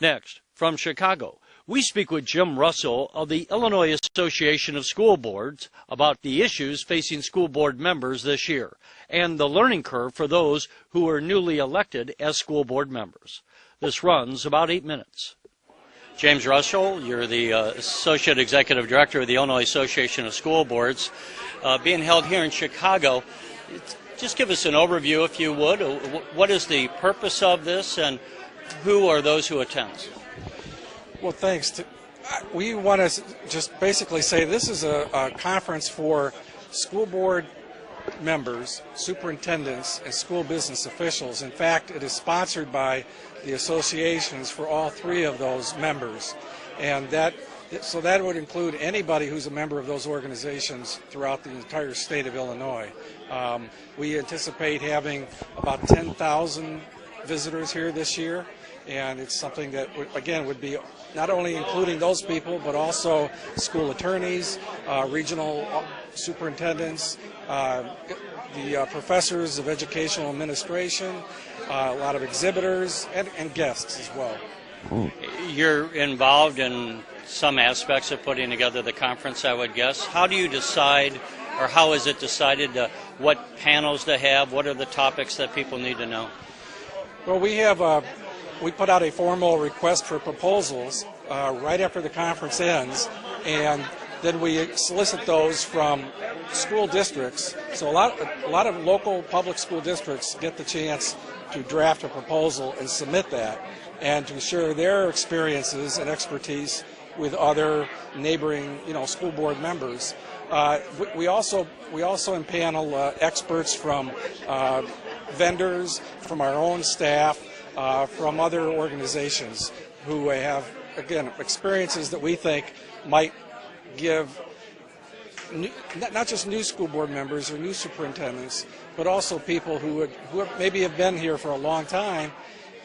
Next, from Chicago, we speak with Jim Russell of the Illinois Association of School Boards about the issues facing school board members this year and the learning curve for those who are newly elected as school board members. This runs about 8 minutes. James Russell, you're the Associate Executive Director of the Illinois Association of School Boards, being held here in Chicago. Just give us an overview, if you would. What is the purpose of this, and who are those who attend? Well, thanks. We want to just basically say this is a conference for school board members, superintendents, and school business officials. In fact, it is sponsored by the associations for all three of those members. And so that would include anybody who's a member of those organizations throughout the entire state of Illinois. We anticipate having about 10,000 visitors here this year, and it's something that, again, would be not only including those people, but also school attorneys, regional superintendents, the professors of educational administration, a lot of exhibitors, and guests as well. You're involved in some aspects of putting together the conference, I would guess. How do you decide, or how is it decided what panels to have? What are the topics that people need to know? Well, we put out a formal request for proposals right after the conference ends, and then we solicit those from school districts. So a lot of local public school districts get the chance to draft a proposal and submit that, and to share their experiences and expertise with other neighboring, school board members. We also impanel experts from vendors, from our own staff, from other organizations who have, again, experiences that we think might give not just new school board members or new superintendents, but also people who maybe have been here for a long time,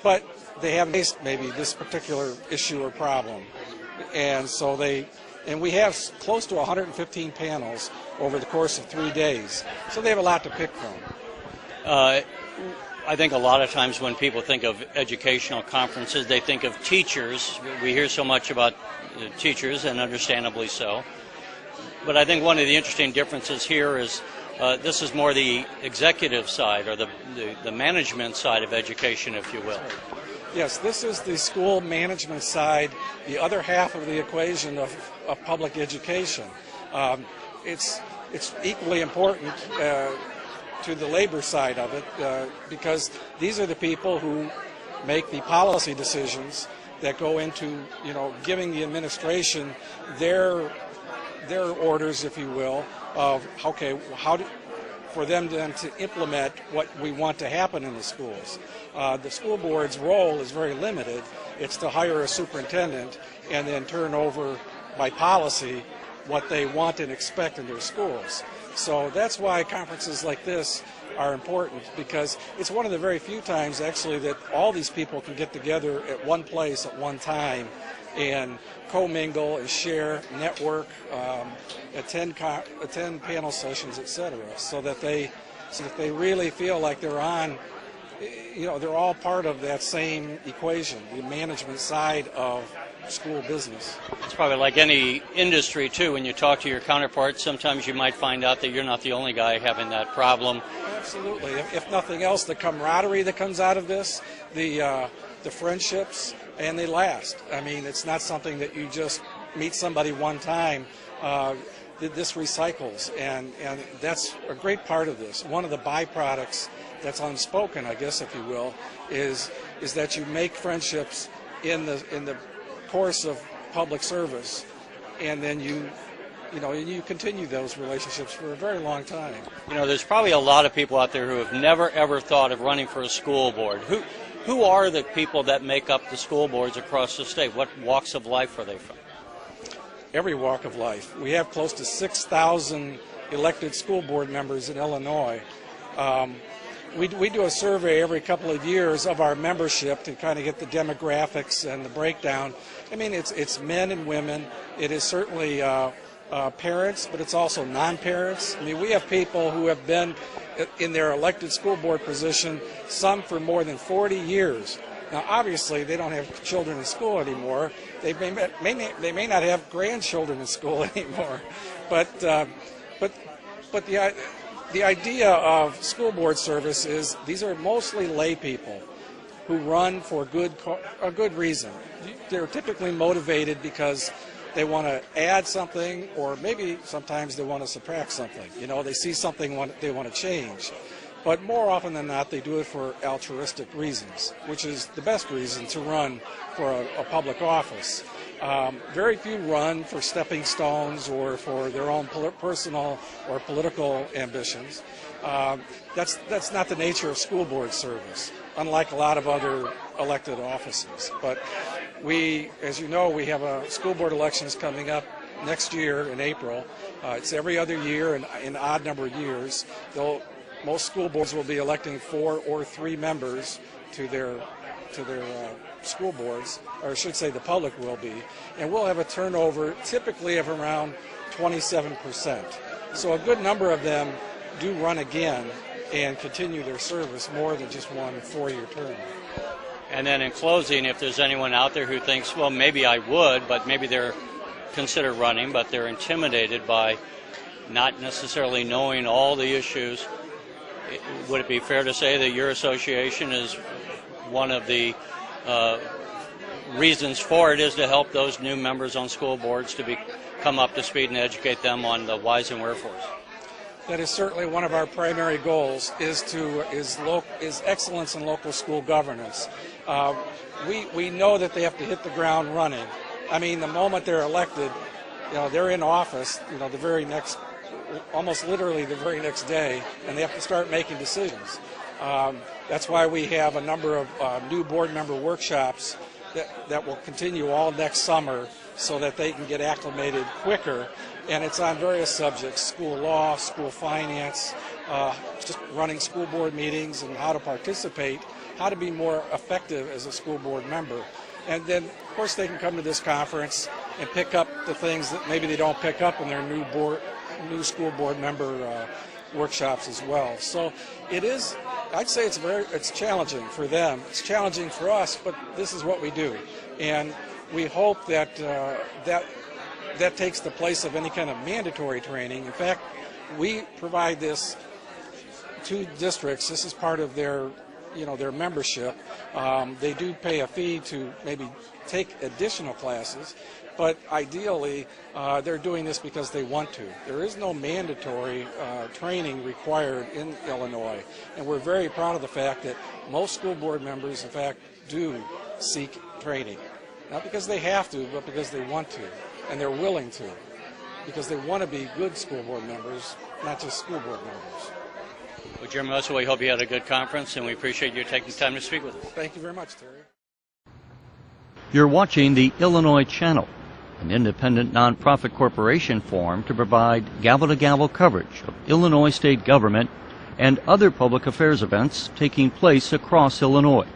but they haven't faced maybe this particular issue or problem. And we have close to 115 panels over the course of 3 days, so they have a lot to pick from. I think a lot of times when people think of educational conferences, they think of teachers. We hear so much about teachers, and understandably so. But I think one of the interesting differences here is this is more the executive side, or the management side of education, if you will. Yes, this is the school management side, the other half of the equation of public education. It's equally important to the labor side of it, because these are the people who make the policy decisions that go into, giving the administration their orders, if you will, of for them then to implement what we want to happen in the schools. The school board's role is very limited. It's to hire a superintendent and then turn over by policy what they want and expect in their schools. So that's why conferences like this are important, because it's one of the very few times actually that all these people can get together at one place at one time and commingle and share, network, attend panel sessions, etc., so that they really feel like they're on, they're all part of that same equation, the management side of school business. It's probably like any industry too. When you talk to your counterparts, sometimes you might find out that you're not the only guy having that problem. Absolutely. If nothing else, the camaraderie that comes out of this, the friendships, and they last. I mean, it's not something that you just meet somebody one time. This recycles, and that's a great part of this. One of the byproducts that's unspoken, I guess, if you will, is that you make friendships in the course of public service, and then you continue those relationships for a very long time. There's probably a lot of people out there who have never ever thought of running for a school board. Who are the people that make up the school boards across the state? What walks of life are they from? Every walk of life. We have close to 6,000 elected school board members in Illinois. We do a survey every couple of years of our membership to kind of get the demographics and the breakdown. I mean, it's men and women. It is certainly parents, but it's also non-parents. I mean, we have people who have been in their elected school board position, some for more than 40 years, Now, obviously, they don't have children in school anymore. They may not have grandchildren in school anymore, but the idea of school board service is these are mostly lay people who run for a good reason. They're typically motivated because they want to add something, or maybe sometimes they want to subtract something. You know, they see something they want to change. But more often than not, they do it for altruistic reasons, which is the best reason to run for a public office. Very few run for stepping stones or for their own personal or political ambitions. That's not the nature of school board service, unlike a lot of other elected offices. But we, as you know, we have school board elections coming up next year in April. It's every other year in an odd number of years. Most school boards will be electing 4 or 3 members to their school boards, or I should say the public will be, and we'll have a turnover typically of around 27%. So a good number of them do run again and continue their service more than just one 4-year term. And then in closing, if there's anyone out there who thinks, well, maybe I would, but maybe they're consider running, but they're intimidated by not necessarily knowing all the issues, would it be fair to say that your association is one of the reasons for it is to help those new members on school boards to come up to speed and educate them on the whys and wherefores? That is certainly one of our primary goals, is excellence in local school governance. We know that they have to hit the ground running. I mean, the moment they're elected, you know, they're in office, you know, almost literally the very next day, and they have to start making decisions. That's why we have a number of new board member workshops that will continue all next summer so that they can get acclimated quicker. And it's on various subjects: school law, school finance, just running school board meetings and how to participate, how to be more effective as a school board member. And then, of course, they can come to this conference and pick up the things that maybe they don't pick up in their new school board member workshops as well. So it is, I'd say it's challenging for them. It's challenging for us, but this is what we do. And we hope that that takes the place of any kind of mandatory training. In fact, we provide this to districts. This is part of their membership. They do pay a fee to maybe take additional classes, but ideally they're doing this because they want to. There is no mandatory training required in Illinois, and we're very proud of the fact that most school board members, in fact, do seek training. Not because they have to, but because they want to, and they're willing to, because they want to be good school board members, not just school board members. Well, Jim Russell, we hope you had a good conference, and we appreciate you taking time to speak with us. Thank you very much, Terry. You're watching the Illinois Channel, an independent nonprofit corporation formed to provide gavel-to-gavel coverage of Illinois state government and other public affairs events taking place across Illinois.